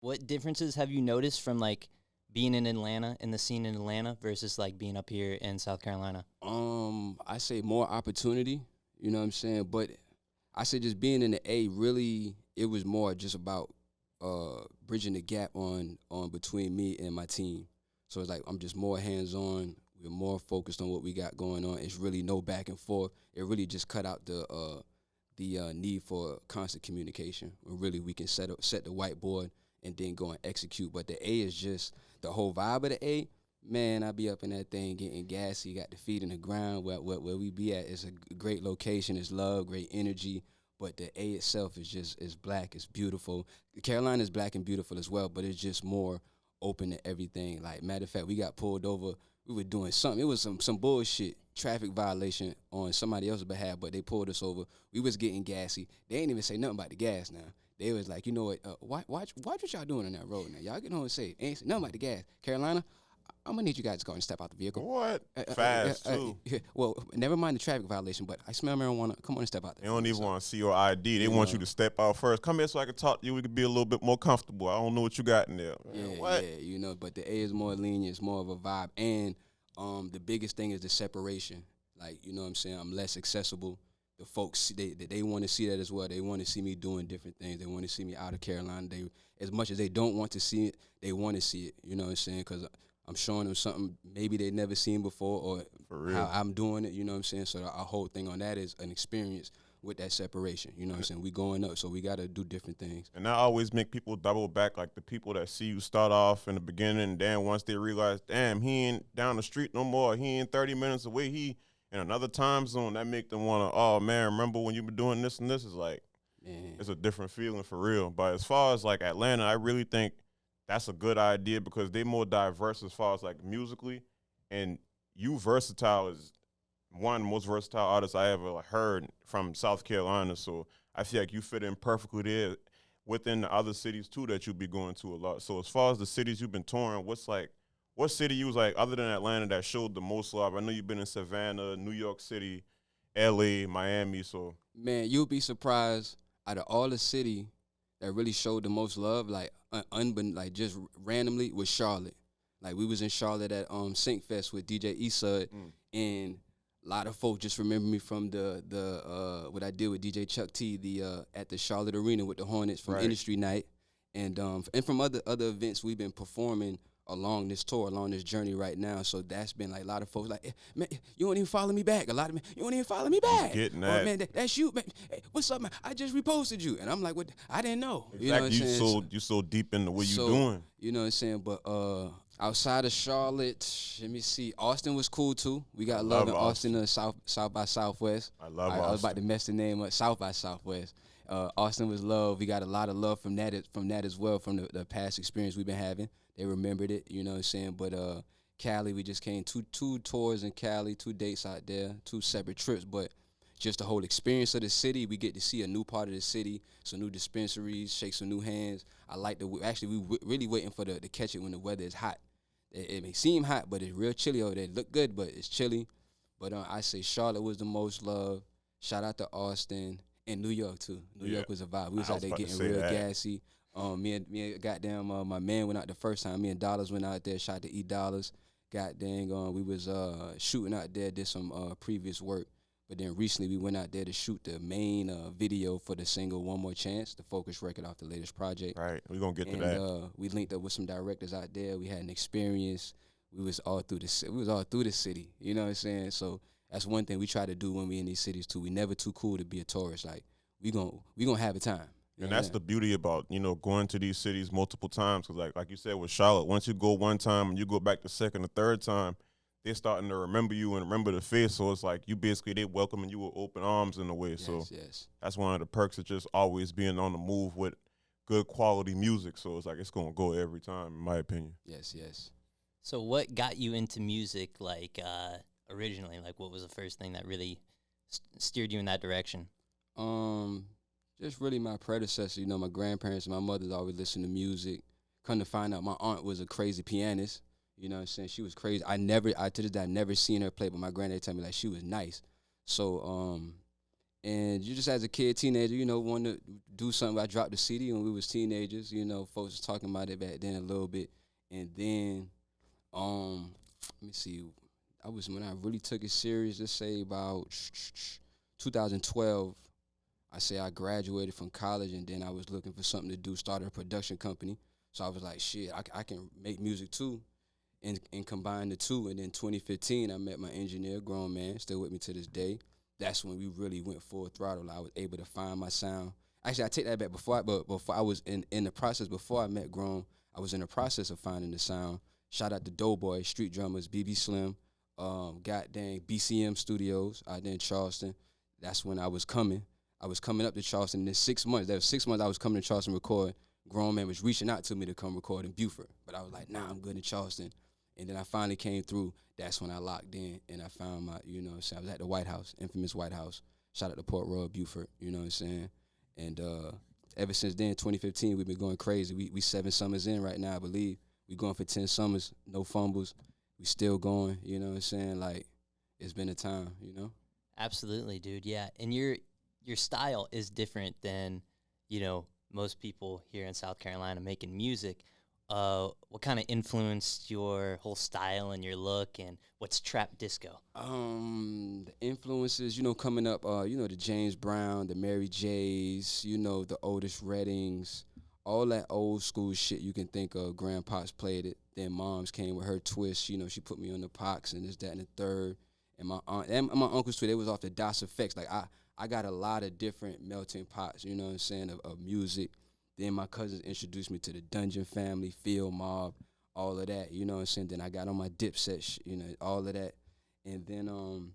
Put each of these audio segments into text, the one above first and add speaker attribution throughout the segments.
Speaker 1: What differences have you noticed from like being in Atlanta, in the scene in Atlanta, versus like being up here in South Carolina?
Speaker 2: I say more opportunity, you know what I'm saying? But I say just being in the A, really, it was more just about bridging the gap on between me and my team. So it's like I'm just more hands on. We're more focused on what we got going on. It's really no back and forth. It really just cut out the need for constant communication. Where really we can set the whiteboard and then go and execute. But the A is just the whole vibe of the A. Man, I be up in that thing getting gassy, got the feet in the ground. Where we be at is a great location. It's love, great energy. But the A itself is black. It's beautiful. Carolina is black and beautiful as well, but it's just more open to everything. Like matter of fact, we got pulled over. We were doing something. It was some bullshit traffic violation on somebody else's behalf, but they pulled us over. We was getting gassy. They ain't even say nothing about the gas now. They was like, you know what? Watch what y'all doing on that road now. Y'all get home safe. Ain't say nothing about the gas. Carolina, I'm gonna need you guys to go and step out the vehicle.
Speaker 3: What? Fast too.
Speaker 2: Well, never mind the traffic violation, but I smell marijuana. Come on and step out.
Speaker 3: They don't even want to see your ID. They want you to step out first. Come here so I can talk to you. We could be a little bit more comfortable. I don't know what you got in there.
Speaker 2: Yeah, you know. But the A is more lenient. It's more of a vibe, and the biggest thing is the separation. Like, you know what I'm saying? I'm less accessible. The folks, they want to see that as well. They want to see me doing different things. They want to see me out of Carolina. They, as much as they don't want to see it, they want to see it. You know what I'm saying? Because I'm showing them something maybe they never seen before, or how I'm doing it. You know what I'm saying? So our whole thing on that is an experience with that separation. You know what I'm saying? We going up, so we got to do different things.
Speaker 3: And that always make people double back, like the people that see you start off in the beginning, and then once they realize, damn, he ain't down the street no more. He ain't 30 minutes away. He in another time zone. That make them want to, oh, man, remember when you were doing this and this? Is like, man, it's a different feeling for real. But as far as like Atlanta, I really think that's a good idea because they more diverse as far as like musically, and you versatile is one of the most versatile artists I ever heard from South Carolina. So I feel like you fit in perfectly there within the other cities too that you'll be going to a lot. So as far as the cities you've been touring, what city you was like other than Atlanta that showed the most love? I know you've been in Savannah, New York City, LA, Miami. So
Speaker 2: man, you'll be surprised out of all the city that really showed the most love, like like just randomly, was Charlotte. Like we was in Charlotte at Sync Fest with DJ Eastside, and a lot of folks just remember me from the what I did with DJ Chuck T at the Charlotte Arena with the Hornets from Industry Night, and from other events we've been performing along this tour, along this journey right now. So that's been like a lot of folks like, hey, man, you don't even follow me back. A lot of men, you don't even follow me back.
Speaker 3: Getting that.
Speaker 2: Or, man, that's you. Man, hey, what's up, man? I just reposted you. And I'm like, what? I didn't know.
Speaker 3: Exactly.
Speaker 2: You know what I'm saying?
Speaker 3: You so deep in the what you doing.
Speaker 2: You know what I'm saying? But outside of Charlotte, let me see. Austin was cool too. We got love in Austin, South by Southwest.
Speaker 3: I love Austin.
Speaker 2: I was about to mess the name up. South by Southwest. Austin was love. We got a lot of love from that as well, from the past experience we've been having. They remembered it, you know what I'm saying? But Cali, we just came two tours in Cali, 2 dates out there, 2 separate trips. But just the whole experience of the city, we get to see a new part of the city, some new dispensaries, shake some new hands. I like we really waiting for to catch it when the weather is hot. It may seem hot, but it's real chilly over there. It look good, but it's chilly. But I say Charlotte was the most love. Shout out to Austin and New York too. New York was a vibe. We was out there getting real gassy. Me and goddamn my man went out the first time. Me and Dollars went out there, shot to $8. God dang, we was shooting out there, did some previous work. But then recently we went out there to shoot the main video for the single One More Chance, the focus record off the latest project.
Speaker 3: Right, we're going to get to that.
Speaker 2: We linked up with some directors out there. We had an experience. We was all through the city, you know what I'm saying? So that's one thing we try to do when we in these cities too. We never too cool to be a tourist. Like we gonna have a time.
Speaker 3: And that's the beauty about, going to these cities multiple times. Because like you said with Charlotte, once you go one time and you go back the second or third time, they're starting to remember you and remember the face. So it's like they welcoming you with open arms in a way. So that's one of the perks of just always being on the move with good quality music. So it's like it's going to go every time, in my opinion.
Speaker 2: Yes.
Speaker 1: So what got you into music, like, originally? Like, what was the first thing that really steered you in that direction?
Speaker 2: Just really my predecessor, my grandparents and my mother's always listened to music. Come to find out, my aunt was a crazy pianist. You know what I'm saying? She was crazy. To this day, I never seen her play, but my granddad told me, like, she was nice. So And you just as a kid, teenager, you know, want to do something. I dropped the CD when we was teenagers. You know, folks was talking about it back then a little bit. And then, let me see. I was when I really took it serious. Let's say about 2012. I say I graduated from college, and then I was looking for something to do. Started a production company. So I was like, shit, I can make music too, and combine the two. And then 2015, I met my engineer, grown man, still with me to this day. That's when we really went full throttle. I was able to find my sound. Actually, I take that back. Before I was in the process, before I met Grown, I was in the process of finding the sound. Shout out to Doughboy, Street Drummers, BB Slim, goddamn BCM Studios out there in Charleston. That's when I was coming. I was coming up to Charleston. In 6 months, there was 6 months I was coming to Charleston to record. Grown man was reaching out to me to come record in Beaufort. But I was like, nah, I'm good in Charleston. And then I finally came through. That's when I locked in and I found my, you know what I'm saying, I was at the White House, infamous White House. Shout out to Port Royal, Beaufort, you know what I'm saying? And ever since then, 2015, we've been going crazy. We 7 summers in right now, I believe. We going for 10 summers, no fumbles. We still going, you know what I'm saying? Like, it's been a time, you know?
Speaker 1: Absolutely, dude. Yeah. And your style is different than, you know, most people here in South Carolina making music. What kind of influenced your whole style and your look, and what's trap disco?
Speaker 2: The influences, you know, coming up, you know, the James Brown, the Mary J's, you know, the Otis Reddings, all that old school shit you can think of. Grandpops played it. Then moms came with her twist. You know, she put me on the Pox and this, that, and the third. And my aunt and my uncles too. They was off the DOS effects. Like I got a lot of different melting pots. You know what I'm saying, of music. Then my cousins introduced me to the Dungeon Family, Field Mob, all of that. You know what I'm saying. Then I got on my Dipset, you know, all of that. And then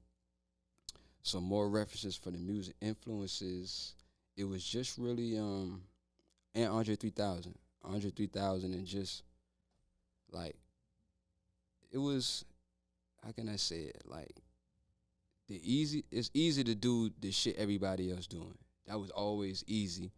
Speaker 2: some more references for the music influences. It was just really and Andre 3000, and just like it was. How can I say it? Like it's easy to do the shit everybody else doing. That was always easy.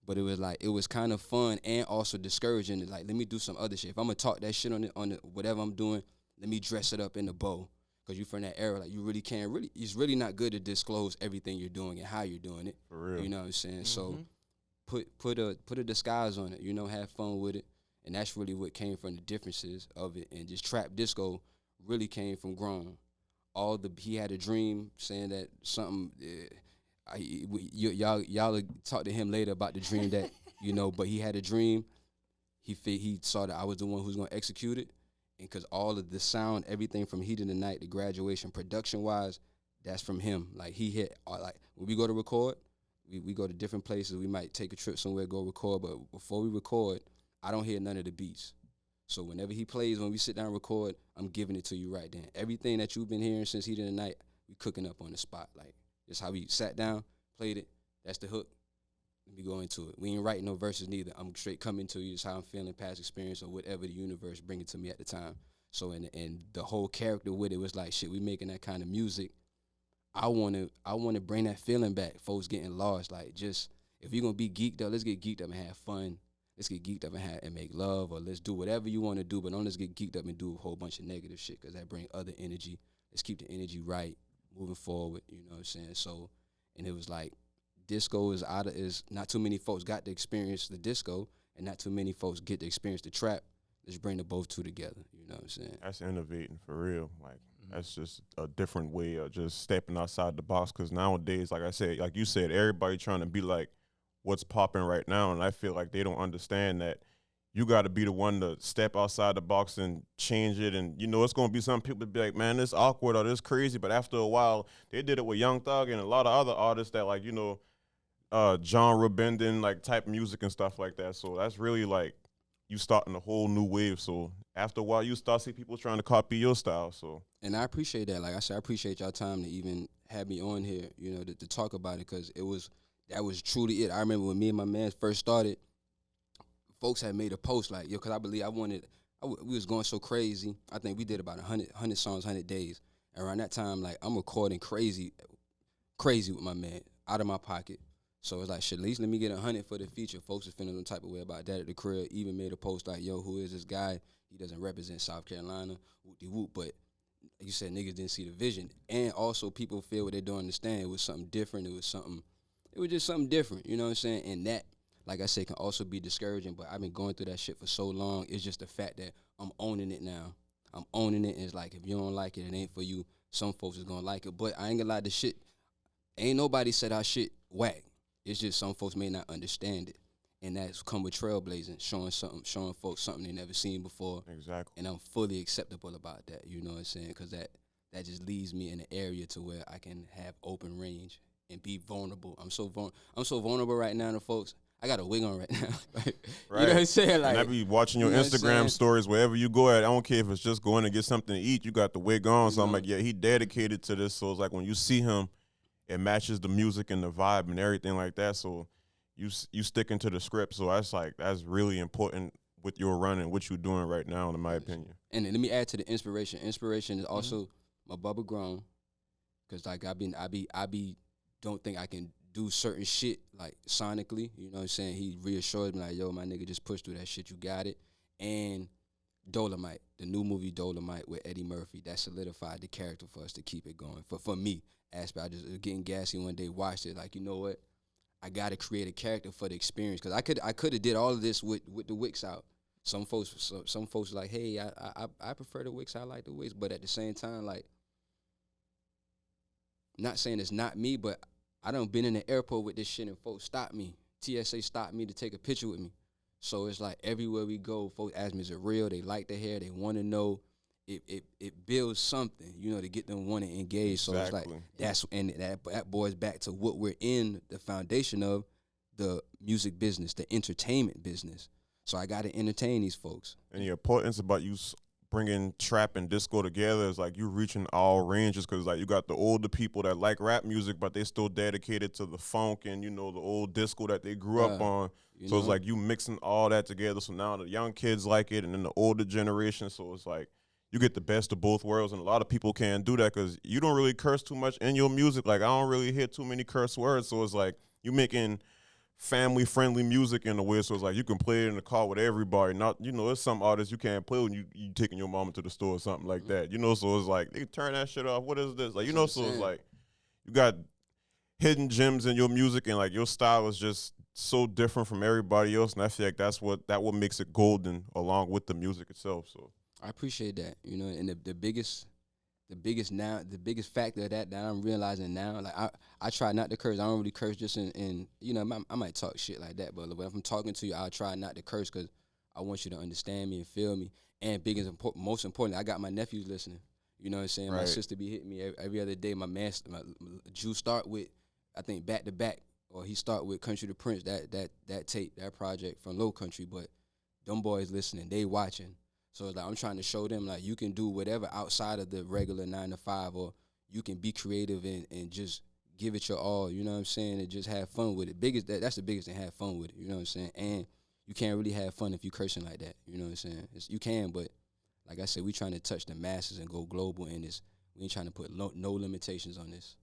Speaker 2: But it was kind of fun and also discouraging. Like, let me do some other shit. If I'm gonna talk that shit on the whatever I'm doing, let me dress it up in the bow. Cause you from that era, like you really can't it's really not good to disclose everything you're doing and how you're doing it.
Speaker 3: For real.
Speaker 2: You know what I'm saying?
Speaker 1: Mm-hmm.
Speaker 2: So put a disguise on it, you know, have fun with it. And that's really what came from the differences of it. And just trap disco really came from Grown. He had a dream saying that something y'all talk to him later about the dream that, you know, but he had a dream. He saw that I was the one who's gonna execute it, and because all of the sound, everything from Heat of the Night to Graduation, production wise, that's from him. Like he hit like when we go to record, we go to different places. We might take a trip somewhere, go record, but before we record, I don't hear none of the beats. So whenever he plays, when we sit down and record, I'm giving it to you right then. Everything that you've been hearing since Heat of the Night, we cooking up on the spot. Like, just how we sat down, played it, that's the hook. Let me go into it. We ain't writing no verses neither. I'm straight coming to you, just how I'm feeling, past experience, or whatever the universe bringing to me at the time. So, and the whole character with it was like, shit, we making that kind of music. I wanna bring that feeling back. Folks getting lost. Like, just, if you're gonna be geeked up, let's get geeked up and have fun. Let's get geeked up and make love, or let's do whatever you want to do, but don't let's get geeked up and do a whole bunch of negative shit, because that bring other energy. Let's keep the energy right, moving forward, you know what I'm saying? So, and it was like, disco is not too many folks got to experience the disco, and not too many folks get to experience the trap. Let's bring the both two together, you know what I'm saying?
Speaker 3: That's innovating for real. Like, that's just a different way of just stepping outside the box, because nowadays, like I said, like you said, everybody trying to be like what's popping right now, and I feel like they don't understand that you got to be the one to step outside the box and change it. And, you know, it's going to be some people be like, man, this awkward or this crazy, but after a while, they did it with Young Thug and a lot of other artists that, like, you know, genre bending, like, type music and stuff like that. So that's really, like, you starting a whole new wave. So after a while, you start see people trying to copy your style. So,
Speaker 2: and I appreciate that. Like I said, I appreciate y'all time to even have me on here, you know, to talk about it, because that was truly it. I remember when me and my man first started, folks had made a post like, yo, because I believe we was going so crazy. I think we did about 100 songs, 100 days. And around that time, like, I'm recording crazy with my man, out of my pocket. So it's like, shit, at least let me get 100 for the feature. Folks are feeling some type of way about that at the crib. Even made a post like, yo, who is this guy? He doesn't represent South Carolina, whoop-de-whoop. But you said, niggas didn't see the vision, and also people feel what they don't understand. It was something different. It was just something different. You know what I'm saying? And that, like I said, can also be discouraging. But I've been going through that shit for so long. It's just the fact that I'm owning it now. I'm owning it. And it's like, if you don't like it, it ain't for you. Some folks is gonna like it. But I ain't gonna lie, the shit, ain't nobody said our shit whack. It's just some folks may not understand it. And that's come with trailblazing, showing folks something they never seen before.
Speaker 3: Exactly.
Speaker 2: And I'm fully acceptable about that, you know what I'm saying? Because that just leaves me in an area to where I can have open range and be vulnerable. I'm so vulnerable right now to folks. I got a wig on right now. Right. You know what I'm saying? Like,
Speaker 3: and I be watching your Instagram stories wherever you go at. I don't care if it's just going to get something to eat. You got the wig on. So I'm like, yeah, he dedicated to this. So it's like when you see him, it matches the music and the vibe and everything like that. So you sticking to the script. So that's really important with your run and what you're doing right now, in my opinion. And
Speaker 2: let me add to the inspiration. Inspiration is also my Bubba Grown, because like I don't think I can do certain shit like sonically. You know what I'm saying? He reassures me like, yo, my nigga, just push through that shit. You got it. And Dolomite, the new movie Dolomite with Eddie Murphy, that solidified the character for us to keep it going. For me, I just getting gassy one day, watched it like, you know what? I got to create a character for the experience, because I could have did all of this with the Wicks out. Some folks like, hey, I prefer the Wicks. I like the Wicks, but at the same time, like, not saying it's not me, but I done been in the airport with this shit and folks stopped me. TSA stopped me to take a picture with me. So it's like everywhere we go, folks ask me, is it real? They like the hair. They want to know. It builds something, you know, to get them want to engage. So it's like that boils back to what we're in, the foundation of the music business, the entertainment business. So I got to entertain these folks.
Speaker 3: And the importance about you bringing trap and disco together is like you reaching all ranges, because like you got the older people that like rap music, but they still dedicated to the funk and, you know, the old disco that they grew up on. So it's like you mixing all that together. So now the young kids like it, and then the older generation. So it's like you get the best of both worlds. And a lot of people can't do that because you don't really curse too much in your music. Like, I don't really hear too many curse words. So it's like you making family-friendly music in a way, so it's like you can play it in the car with everybody. Not, you know, there's some artists you can't play when you taking your mama to the store or something like that, you know, so it's like, they turn that shit off. What is this? Like, you know, so it's like you got hidden gems in your music, and like your style is just so different from everybody else, and I feel like that what makes it golden along with the music itself. So
Speaker 2: I appreciate that, you know, and the biggest factor of that I'm realizing now, like I try not to curse. I don't really curse just in you know, I might talk shit like that, but if I'm talking to you, I'll try not to curse because I want you to understand me and feel me. And most importantly, I got my nephews listening. You know what I'm saying? Right. My sister be hitting me every other day. My Jew start with, I think, Back to Back, or he start with Country to Prince, that tape, that project from Low Country, but them boys listening, they watching. So it's like I'm trying to show them, like, you can do whatever outside of the regular 9 to 5, or you can be creative and just give it your all, you know what I'm saying, and just have fun with it. That's the biggest thing, have fun with it, you know what I'm saying? And you can't really have fun if you cursing like that, you know what I'm saying? You can, but like I said, we trying to touch the masses and go global in this. We ain't trying to put no limitations on this.